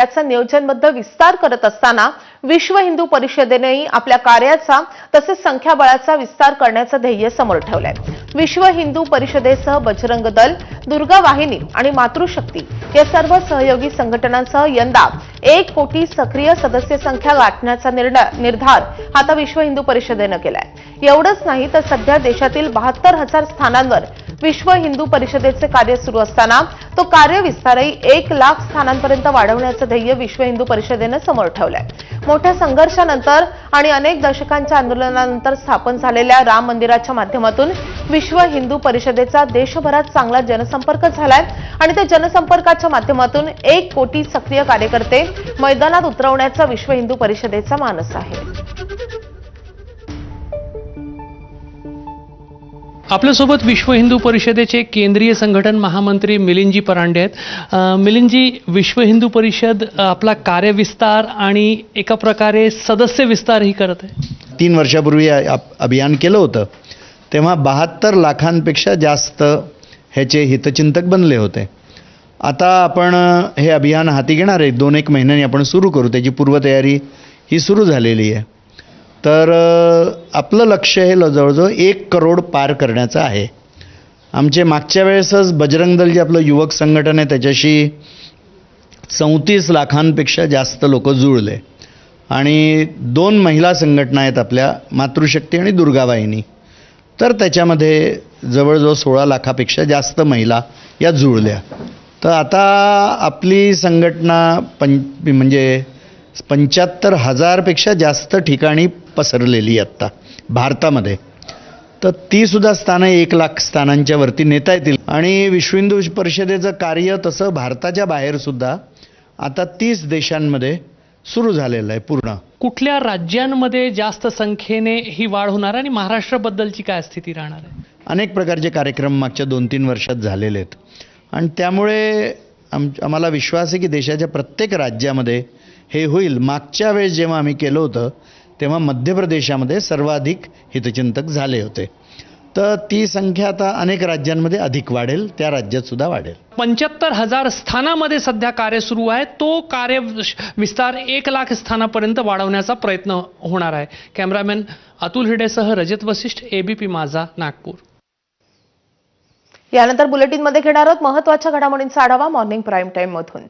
याचा नियोजनबद्ध विस्तार करत असताना विश्व हिंदू परिषदेनेही आपल्या कार्याचा तसेच संख्याबळाचा विस्तार करण्याचं ध्येय समोर ठेवलंय। विश्व हिंदू परिषदेसह बजरंग दल, दुर्गा वाहिनी आणि मातृशक्ती या सर्व सहयोगी संघटनांसह यंदा 1 कोटी सक्रिय सदस्य संख्या गाठण्याचा निर्धार आता विश्व हिंदू परिषदेने केलाय। एवढंच नाही तर सध्या देशातील 72,000 स्थानांवर विश्व हिंदू परिषदेचे कार्य सुरू असताना तो कार्य विस्तारही 1 लाख स्थानांपर्यंत वाढवण्याचं ध्येय विश्व हिंदू परिषदेने समोर ठेवलंय। मोठ्या संघर्षानंतर आणि अनेक दशकांच्या आंदोलनानंतर स्थापन झालेल्या राम मंदिराच्या माध्यमातून विश्व हिंदू परिषदेचा देशभरात चांगला जनसंपर्क झालाय आणि त्या जनसंपर्काच्या माध्यमातून 1 कोटी सक्रिय कार्यकर्ते मैदानात उतरवण्याचा विश्व हिंदू परिषदेचा मानस आहे। आपल्यासोबत विश्व हिंदू परिषदेचे केंद्रीय संघटन महामंत्री मिलिंदजी परांडे आहेत। मिलिंदजी, विश्व हिंदू परिषद आपला कार्यविस्तार आणि एका प्रकारे सदस्य विस्तारही करत आहे। 3 वर्षापूर्वी अभियान केलं होतं तेव्हा 72 लाखांपेक्षा जास्त ह्याचे हितचिंतक बनले होते। आता आपण हे अभियान हाती घेणार आहे, 2-1 महिन्यांनी आपण सुरू करू, त्याची पूर्वतयारी ही सुरू झालेली आहे। तर आपलं लक्ष हे जवळजवळ 1 करोड पार करण्याचं आहे। आमचे मागच्या वेळेसच बजरंग दल जे आपलं युवक संघटन आहे त्याच्याशी 34 लाखांपेक्षा जास्त लोक जुळले आणि 2 महिला संघटना आहेत आपल्या, मातृशक्ती आणि दुर्गा वाहिनी, तर त्याच्यामध्ये जवळजवळ 16 लाखापेक्षा जास्त महिला या जुळल्या। तर आता आपली संघटना म्हणजे 75,000 पेक्षा जास्त ठिकाणी पसरलेली आत्ता भारतामध्ये, तर ती सुद्धा स्थानं 1 लाख स्थानांच्या वरती नेता येतील। आणि विश्व हिंदू परिषदेचं कार्य तसं भारताच्या बाहेर सुद्धा आता 30 देशांमध्ये सुरू झालेलं आहे पूर्ण। कुठल्या राज्यांमध्ये जास्त संख्येने ही वाढ होणार आणि महाराष्ट्राबद्दलची काय स्थिती राहणार आहे? अनेक प्रकारचे कार्यक्रम मागच्या 2-3 वर्षात झालेले आहेत आणि त्यामुळे आम्हाला विश्वास आहे की देशाच्या प्रत्येक राज्यामध्ये हे होईल। मागच्या वेळेस जेव्हा आम्ही केलं होतं तेव्हा मध्य प्रदेशामध्ये सर्वाधिक हितचिंतक झाले होते, तर ती संख्या आता अनेक राज्यांमध्ये अधिक वाढेल, त्या राज्यात सुद्धा वाढेल। 75,000 स्थानामध्ये सध्या कार्य सुरू आहे, तो कार्य विस्तार 1 लाख स्थानापर्यंत वाढवण्याचा प्रयत्न होणार आहे। कॅमेरामॅन अतुल हिडेसह रजत वशिष्ठ, ABP माझा, नागपूर। यानंतर बुलेटिनमध्ये घेणार आहोत महत्त्वाच्या घडामोडींचा आढावा मॉर्निंग प्राईम टाईम मधून।